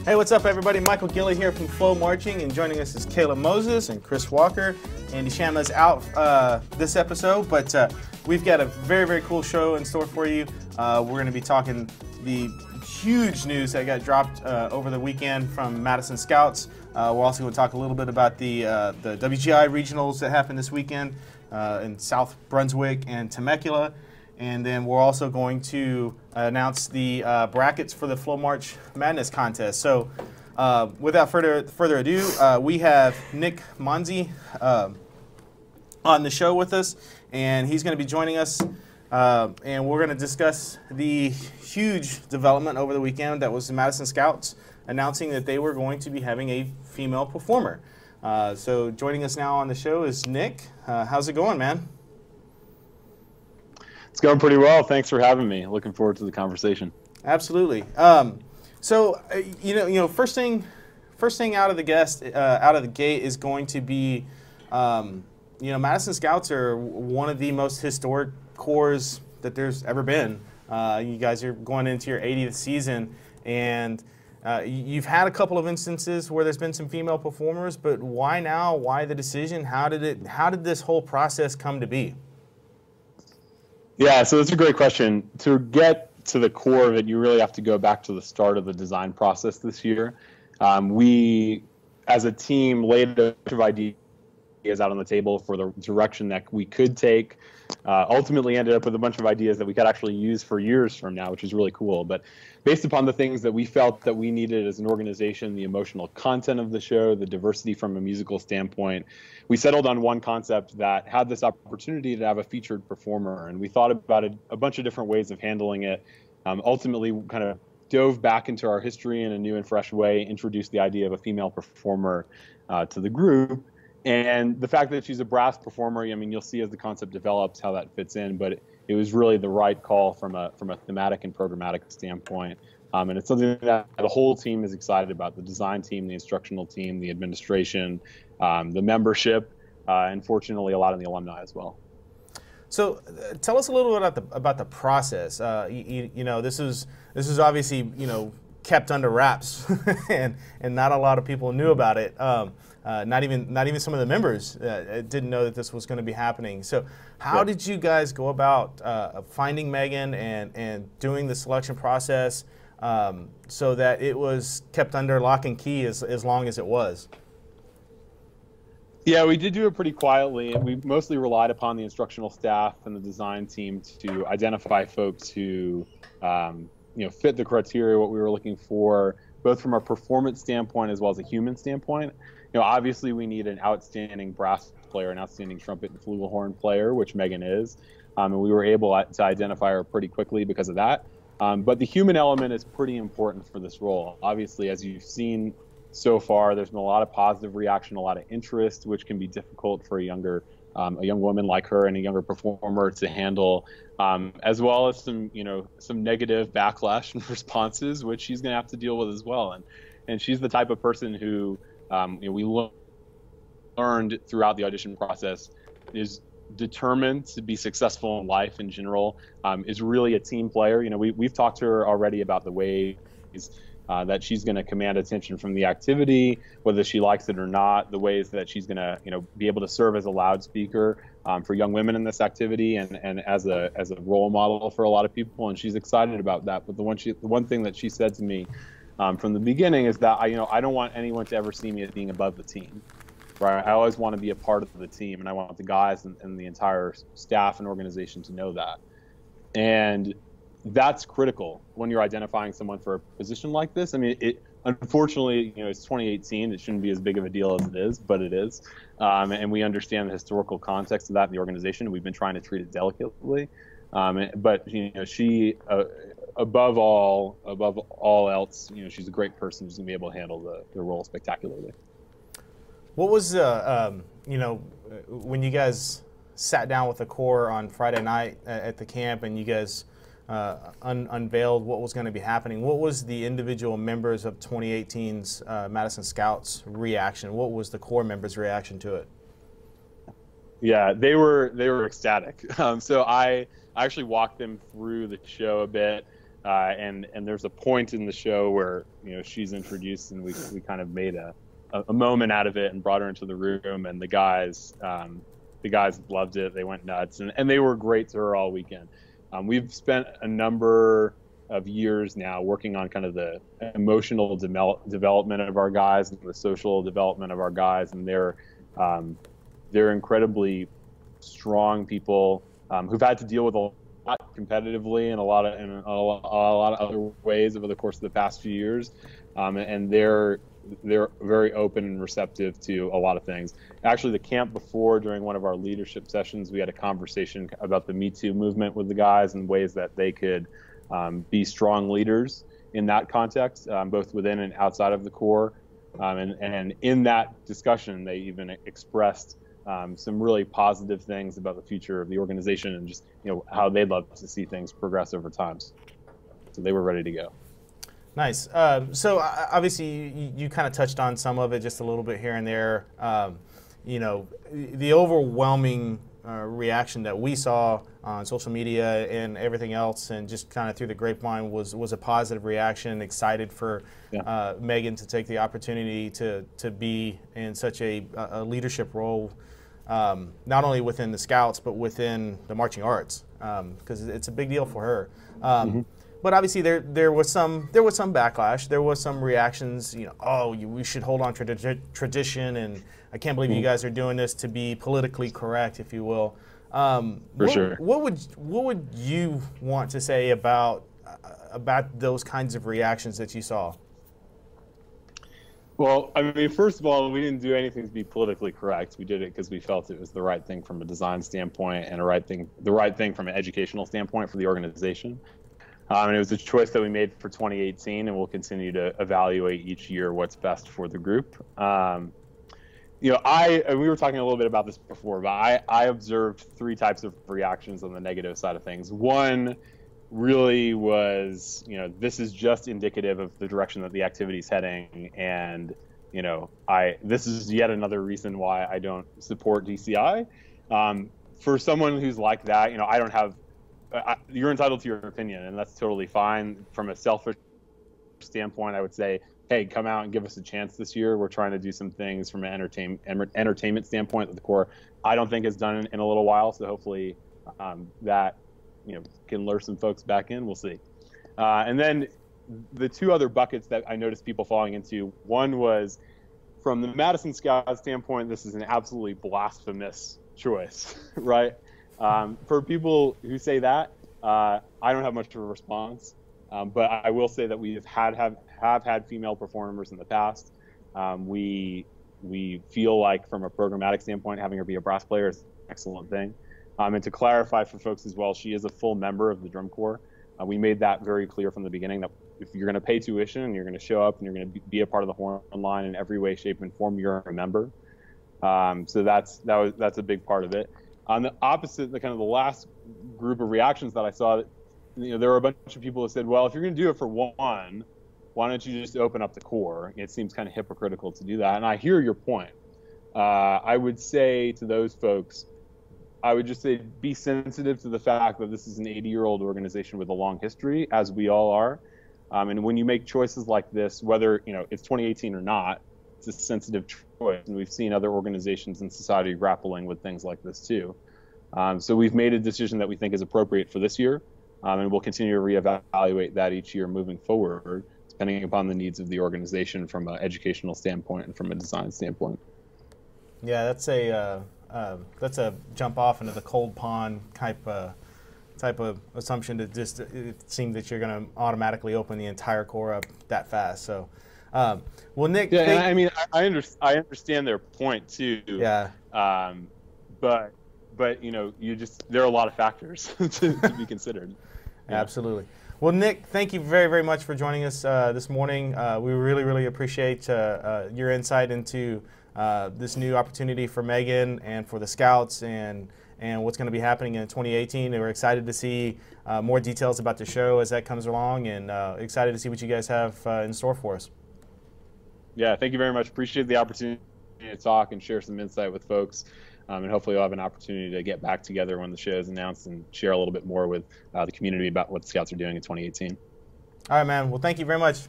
Hey, what's up, everybody? Michael Gilly here from FloMarching, and joining us is Kayla Moses and Chris Walker. Andy Shama's out this episode, but we've got a very, very cool show in store for you. We're going to be talking the huge news that got dropped over the weekend from Madison Scouts. We're also going to talk a little bit about the WGI regionals that happened this weekend in South Brunswick and Temecula. And then we're also going to announce the brackets for the FloMarch Madness contest. So without further ado, we have Nick Monzi on the show with us, and he's going to be joining us, and we're going to discuss the huge development over the weekend that was the Madison Scouts announcing that they were going to be having a female performer. So joining us now on the show is Nick. How's it going, man? It's going pretty well. Thanks for having me. Looking forward to the conversation. Absolutely. So first thing out of the gate is going to be, Madison Scouts are one of the most historic corps that there's ever been. You guys are going into your 80th season, and you've had a couple of instances where there's been some female performers, but why now? Why the decision? How did this whole process come to be? Yeah, so that's a great question. To get to the core of it, you really have to go back to the start of the design process this year. We, as a team, laid a bunch of ideas out on the table for the direction that we could take. Ultimately ended up with a bunch of ideas that we could actually use for years from now, which is really cool. But based upon the things that we felt that we needed as an organization, the emotional content of the show, the diversity from a musical standpoint, we settled on one concept that had this opportunity to have a featured performer. And we thought about a bunch of different ways of handling it. Ultimately, kind of dove back into our history in a new and fresh way, introduced the idea of a female performer to the group. And the fact that she's a brass performer, I mean, you'll see as the concept develops how that fits in, but it was really the right call from a thematic and programmatic standpoint. And it's something that the whole team is excited about, the design team, the instructional team, the administration, the membership, and fortunately a lot of the alumni as well. So tell us a little bit about the process. This is obviously, kept under wraps and not a lot of people knew about it. Not even some of the members didn't know that this was going to be happening. So how did you guys go about finding Megan and doing the selection process so that it was kept under lock and key as long as it was? Yeah, we did do it pretty quietly. We mostly relied upon the instructional staff and the design team to identify folks who fit the criteria, what we were looking for, both from a performance standpoint as well as a human standpoint. Obviously we need an outstanding brass player, an outstanding trumpet and flugelhorn player, which Megan is, and we were able to identify her pretty quickly because of that. But the human element is pretty important for this role. Obviously, as you've seen so far, there's been a lot of positive reaction, a lot of interest, which can be difficult for a young woman like her and a younger performer to handle, as well as some negative backlash and responses, which she's going to have to deal with as well. And she's the type of person who we learned throughout the audition process is determined to be successful in life in general, is really a team player. We've talked to her already about the ways that she's going to command attention from the activity, whether she likes it or not, the ways that she's going to be able to serve as a loudspeaker for young women in this activity and as a role model for a lot of people. And she's excited about that. But the one thing that she said to me from the beginning is that I don't want anyone to ever see me as being above the team, right? I always want to be a part of the team, and I want the guys and the entire staff and organization to know that. And that's critical when you're identifying someone for a position like this. I mean, unfortunately, it's 2018. It shouldn't be as big of a deal as it is, but it is. And we understand the historical context of that in the organization. We've been trying to treat it delicately. But she, above all else, she's a great person who's gonna be able to handle the role spectacularly. What was when you guys sat down with the Corps on Friday night at the camp and you guys unveiled what was going to be happening? What was the individual members of 2018's Madison Scouts reaction? What was the Corps members' reaction to it? Yeah, they were ecstatic. So I actually walked them through the show a bit, and there's a point in the show where she's introduced, and we kind of made a moment out of it and brought her into the room, and the guys loved it. They went nuts, and they were great to her all weekend. We've spent a number of years now working on kind of the emotional development of our guys and the social development of our guys, and they're incredibly strong people who've had to deal with a lot competitively and a lot of other ways over the course of the past few years, and they're very open and receptive to a lot of things. Actually, the camp before, during one of our leadership sessions, we had a conversation about the Me Too movement with the guys and ways that they could be strong leaders in that context, both within and outside of the Corps. And in that discussion, they even expressed some really positive things about the future of the organization and just how they'd love to see things progress over time. So they were ready to go. Nice. So obviously you kind of touched on some of it just a little bit here and there. The overwhelming reaction that we saw on social media and everything else, and just kind of through the grapevine, was a positive reaction. Excited for Megan to take the opportunity to be in such a leadership role, not only within the Scouts but within the marching arts, because it's a big deal for her. But obviously there was some backlash. There was some reactions. We should hold on to tradition, and I can't believe you guys are doing this to be politically correct, if you will. Sure. What would you want to say about those kinds of reactions that you saw? Well, I mean, first of all, we didn't do anything to be politically correct. We did it because we felt it was the right thing from a design standpoint and the right thing from an educational standpoint for the organization. And it was a choice that we made for 2018, and we'll continue to evaluate each year what's best for the group. And we were talking a little bit about this before, but I observed three types of reactions on the negative side of things. One really was, this is just indicative of the direction that the activity is heading, and this is yet another reason why I don't support DCI. For someone who's like that, I don't have. You're entitled to your opinion, and that's totally fine. From a selfish standpoint, I would say, hey, come out and give us a chance this year. We're trying to do some things from an entertainment standpoint that the Corps, I don't think, has done in a little while. So hopefully that can lure some folks back in. We'll see. And then the two other buckets that I noticed people falling into, one was from the Madison Scouts standpoint, this is an absolutely blasphemous choice, right? For people who say that, I don't have much of a response, but I will say that we have had female performers in the past. We feel like, from a programmatic standpoint, having her be a brass player is an excellent thing. And to clarify for folks as well, she is a full member of the Drum Corps. We made that very clear from the beginning, that if you're going to pay tuition and you're going to show up and you're going to be a part of the horn line in every way, shape, and form, you're a member. So that's a big part of it. On the opposite, the last group of reactions that I saw, there were a bunch of people who said, well, if you're going to do it for one, why don't you just open up the Corps? It seems kind of hypocritical to do that. And I hear your point. I would say to those folks, I would just say, be sensitive to the fact that this is an 80-year-old organization with a long history, as we all are. And when you make choices like this, whether it's 2018 or not, it's a sensitive choice. And we've seen other organizations in society grappling with things like this too. So we've made a decision that we think is appropriate for this year, and we'll continue to reevaluate that each year moving forward, depending upon the needs of the organization from an educational standpoint and from a design standpoint. Yeah, that's a jump off into the cold pond type of assumption, that just it seemed that you're going to automatically open the entire Corps up that fast. So, well, Nick. Yeah, I mean, I understand their point too. Yeah. But there are a lot of factors to be considered. Yeah. Absolutely. Well, Nick, thank you very, very much for joining us this morning. We really, really appreciate your insight into this new opportunity for Megan and for the Scouts, and what's going to be happening in 2018. And we're excited to see more details about the show as that comes along, and excited to see what you guys have in store for us. Yeah, thank you very much. Appreciate the opportunity to talk and share some insight with folks. And hopefully we'll have an opportunity to get back together when the show is announced and share a little bit more with the community about what the Scouts are doing in 2018. All right, man. Well, thank you very much.